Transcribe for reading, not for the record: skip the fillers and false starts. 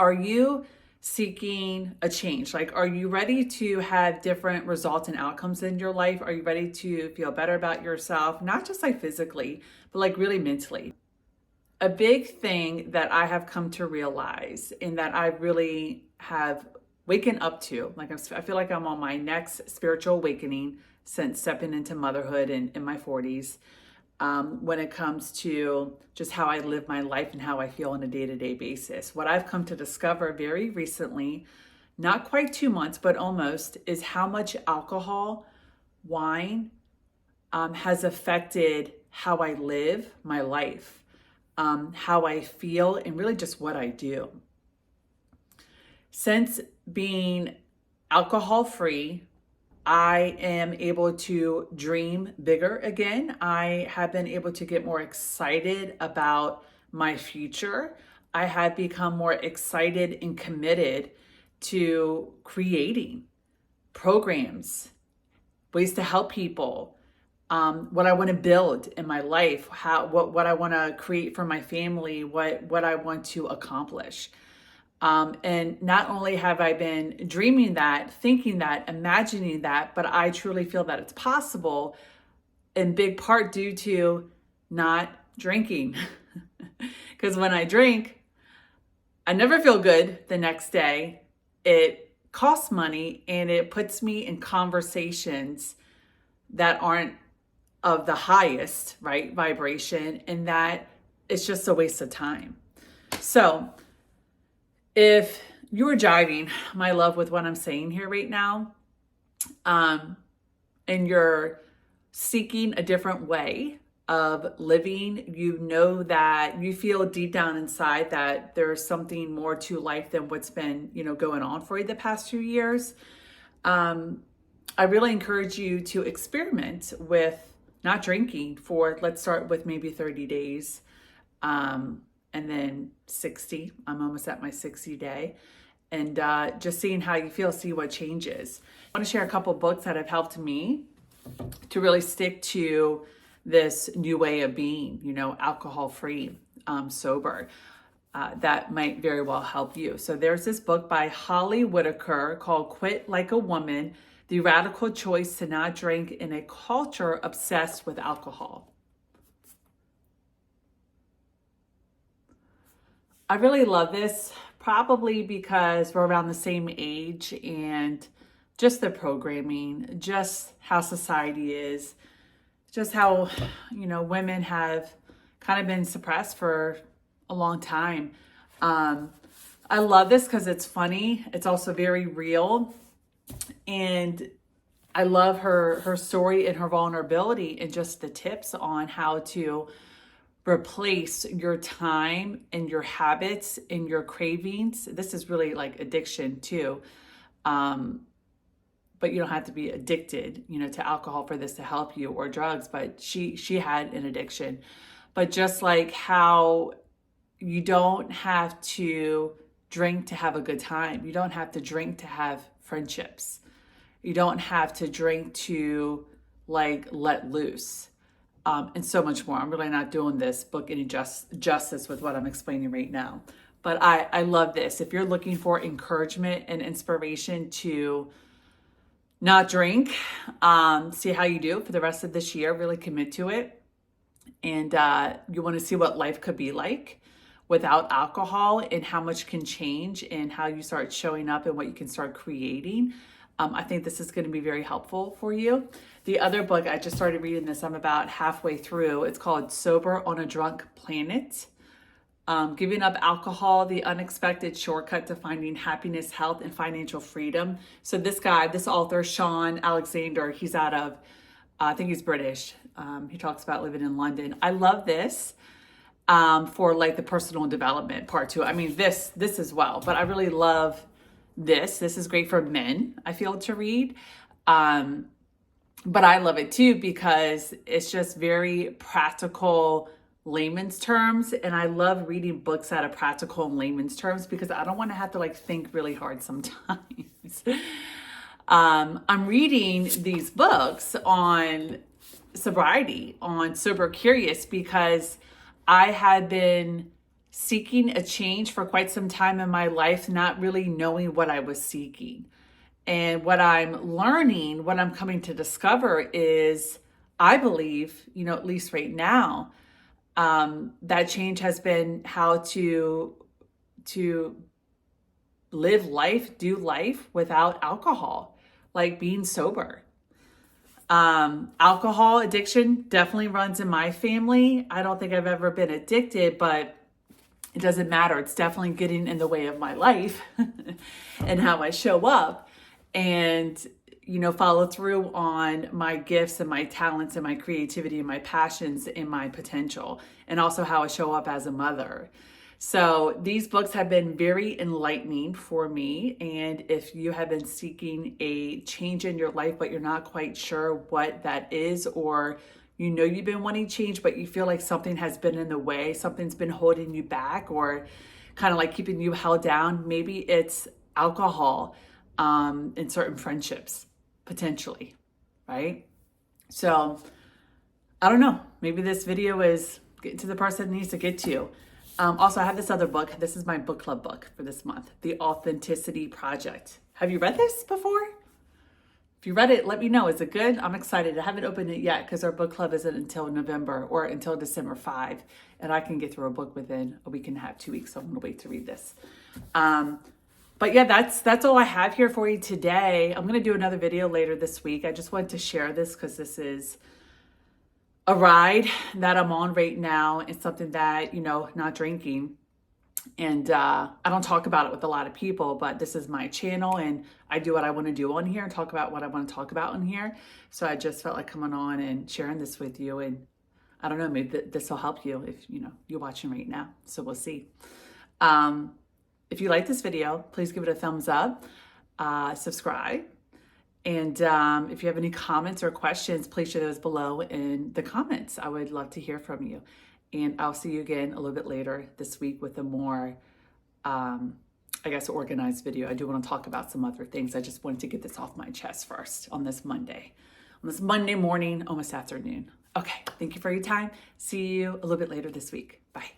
Are you seeking a change? Like, are you ready to have different results and outcomes in your life? Are you ready to feel better about yourself? Not just like physically, but like really mentally. A big thing that I have come to realize and that I really have waken up to, like I feel like I'm on my next spiritual awakening since stepping into motherhood and in my 40s, when it comes to just how I live my life and how I feel on a day-to-day basis. What I've come to discover very recently, not quite 2 months, but almost, is how much alcohol, wine, has affected how I live my life, how I feel, and really just what I do. Since being alcohol free, I am able to dream bigger again. I have been able to get more excited about my future. I have become more excited and committed to creating programs, ways to help people, what I want to build in my life, what I want to create for my family, what I want to accomplish. And not only have I been dreaming that, thinking that, imagining that, but I truly feel that it's possible in big part due to not drinking. Because when I drink, I never feel good the next day. It costs money and it puts me in conversations that aren't of the highest, right, vibration, and that it's just a waste of time. So if you're jiving, my love, with what I'm saying here right now, and you're seeking a different way of living, you know that you feel deep down inside that there's something more to life than what's been, going on for you the past few years. I really encourage you to experiment with not drinking for, let's start with maybe 30 days. And then 60. I'm almost at my 60 day. And just seeing how you feel, see what changes. I want to share a couple books that have helped me to really stick to this new way of being, alcohol-free, sober. That might very well help you. So there's this book by Holly Whitaker called Quit Like a Woman, The Radical Choice to Not Drink in a Culture Obsessed with Alcohol. I really love this, probably because we're around the same age and just the programming, just how society is, just how, women have kind of been suppressed for a long time. I love this because it's funny. It's also very real. And I love her story and her vulnerability and just the tips on how to replace your time and your habits and your cravings. This is really like addiction too. But you don't have to be addicted, to alcohol for this to help you, or drugs, but she had an addiction. But just like how you don't have to drink to have a good time. You don't have to drink to have friendships. You don't have to drink to let loose. And so much more. I'm really not doing this book any justice with what I'm explaining right now. But I love this. If you're looking for encouragement and inspiration to not drink, see how you do for the rest of this year, really commit to it. And you want to see what life could be like without alcohol and how much can change and how you start showing up and what you can start creating. I think this is going to be very helpful for you. The other book, I just started reading this. I'm about halfway through. It's called Sober on a Drunk Planet. Giving Up Alcohol, The Unexpected Shortcut to Finding Happiness, Health, and Financial Freedom. So this author, Sean Alexander, he's out of, I think he's British. He talks about living in London. I love this for like the personal development part too. I mean, this as well, but I really love this. This is great for men, I feel, to read. But I love it too because it's just very practical, layman's terms. And I love reading books out of practical and layman's terms because I don't want to have to like think really hard sometimes. I'm reading these books on sobriety, on Sober Curious, because I had been seeking a change for quite some time in my life, not really knowing what I was seeking. And what I'm learning, what I'm coming to discover is, I believe, at least right now, that change has been how to live life, do life without alcohol, like being sober. Alcohol addiction definitely runs in my family. I don't think I've ever been addicted, but it doesn't matter. It's definitely getting in the way of my life and how I show up and, follow through on my gifts and my talents and my creativity and my passions and my potential, and also how I show up as a mother. So these books have been very enlightening for me. And if you have been seeking a change in your life, but you're not quite sure what that is, or you've been wanting change, but you feel like something has been in the way, something's been holding you back, or kind of like keeping you held down, maybe it's alcohol in certain friendships, potentially, right? So I don't know, maybe this video is getting to the person it needs to get to. Also, I have this other book. This is my book club book for this month, The Authenticity Project. Have you read this before? If you read it, let me know. Is it good? I'm excited. I haven't opened it yet because our book club isn't until November or until December 5. And I can get through a book within a week and a half, 2 weeks. So I'm going to wait to read this. But yeah, that's all I have here for you today. I'm going to do another video later this week. I just wanted to share this because this is a ride that I'm on right now. It's something that, not drinking. And I don't talk about it with a lot of people, but this is my channel and I do what I want to do on here and talk about what I want to talk about on here. So I just felt like coming on and sharing this with you. And I don't know, maybe this will help you if, you're watching right now. So we'll see. If you like this video, please give it a thumbs up, subscribe. And if you have any comments or questions, please share those below in the comments. I would love to hear from you. And I'll see you again a little bit later this week with a more, organized video. I do want to talk about some other things. I just wanted to get this off my chest first on this Monday morning, almost afternoon. Okay, thank you for your time. See you a little bit later this week. Bye.